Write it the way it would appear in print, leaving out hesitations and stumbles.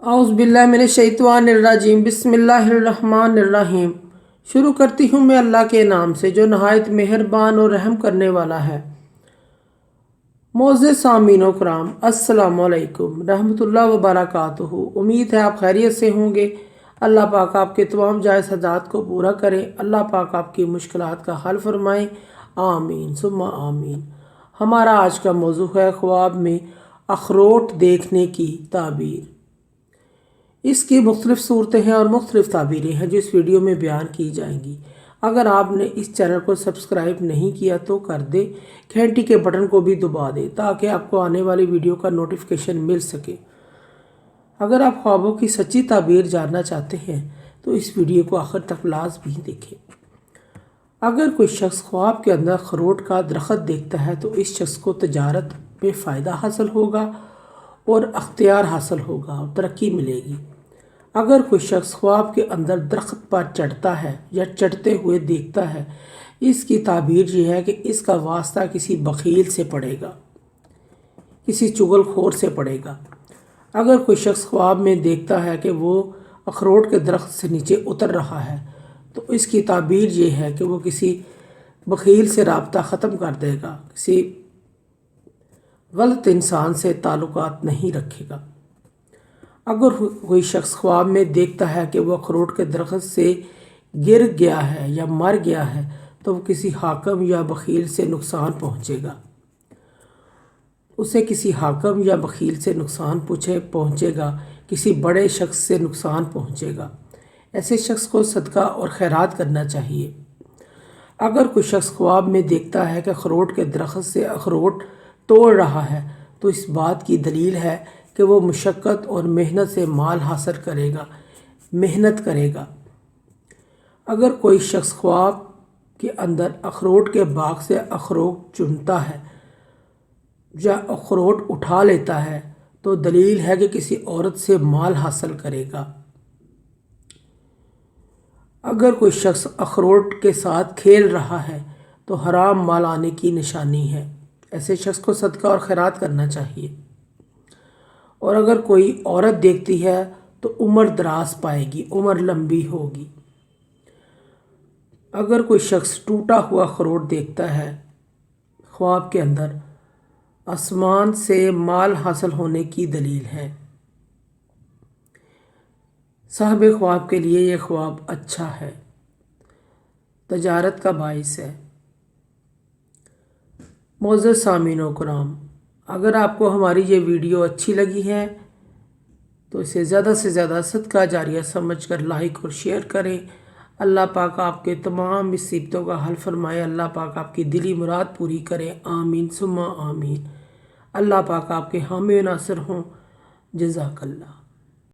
औज़ुबिल्लाहिमिनश्शैतानिर्रजीम बिस्मिल्लाहिर्रहमानिर्रहीम। शुरू करती हूँ मैं अल्लाह के नाम से जो नहायत मेहरबान और रहम करने वाला है। मोअज़्ज़ज़ सामीन व कराम, अस्सलामु अलैकुम रहमतुल्लाह व बरकातुहू। उम्मीद है आप खैरियत से होंगे। अल्लाह पाक आपके तमाम जायज़ हदात को पूरा करें। अल्लाह पाक आपकी मुश्किलात का हल फरमाएँ। आमीन सुम्मा आमीन। हमारा आज का मौजू है ख्वाब में अखरोट देखने की ताबीर। इसकी मुख्तलिफ़ सूरतें हैं और मुख्तलिफ़ ताबीरें हैं जो इस वीडियो में बयान की जाएंगी। अगर आपने इस चैनल को सब्सक्राइब नहीं किया तो कर दे, घंटी के बटन को भी दबा दें ताकि आपको आने वाली वीडियो का नोटिफिकेशन मिल सके। अगर आप ख्वाबों की सच्ची ताबीर जानना चाहते हैं तो इस वीडियो को आखिर तक लाज़मी देखें। अगर कोई शख्स ख्वाब के अंदर अखरोट का दरख्त देखता है तो इस शख्स को तजारत में फ़ायदा हासिल होगा और अख्तियार हासिल होगा और तरक्की मिलेगी। अगर कोई शख्स ख्वाब के अंदर दरख्त पर चढ़ता है या चढ़ते हुए देखता है, इसकी ताबीर यह है कि इसका वास्ता किसी बखील से पड़ेगा, किसी चुगलखोर से पड़ेगा। अगर कोई शख्स ख्वाब में देखता है कि वो अखरोट के दरख्त से नीचे उतर रहा है तो इसकी ताबीर ये है कि वो किसी बखील से राब्ता ख़त्म कर देगा, किसी गलत इंसान से ताल्लुकात नहीं रखेगा। अगर कोई शख्स ख्वाब में देखता है कि वह अखरोट के दरख्त से गिर गया है या मर गया है तो वह किसी हाकिम या बखील से नुकसान पहुँचेगा, उसे किसी हाकिम या बखील से नुकसान पहुँचेगा, किसी बड़े शख्स से नुकसान पहुँचेगा। ऐसे शख्स को सदका और खैरात करना चाहिए। अगर कोई शख्स ख्वाब में देखता है कि अखरोट के दरख्त से अखरोट तोड़ रहा है तो इस बात की दलील है कि वो मुशक्क़त और मेहनत से माल हासिल करेगा, मेहनत करेगा। अगर कोई शख्स ख्वाब के अंदर अखरोट के बाग से अखरोट चुनता है या अखरोट उठा लेता है तो दलील है कि किसी औरत से माल हासिल करेगा। अगर कोई शख्स अखरोट के साथ खेल रहा है तो हराम माल आने की निशानी है। ऐसे शख्स को सदका और खैरात करना चाहिए। और अगर कोई औरत देखती है तो उम्र दराज पाएगी, उम्र लंबी होगी। अगर कोई शख्स टूटा हुआ अखरोट देखता है ख्वाब के अंदर, आसमान से माल हासिल होने की दलील है। साहिब ख्वाब के लिए यह ख्वाब अच्छा है, तजारत का बाइस है। मोअज़्ज़ज़ सामीन व कराम, अगर आपको हमारी ये वीडियो अच्छी लगी है तो इसे ज़्यादा से ज़्यादा सदका जारिया समझकर लाइक और शेयर करें। अल्लाह पाक आपके तमाम मुसीबतों का हल फरमाए। अल्लाह पाक आपकी दिली मुराद पूरी करे। आमीन सुम्मा आमीन। अल्लाह पाक आपके हामी नासिर हों। जज़ाकल्लाह।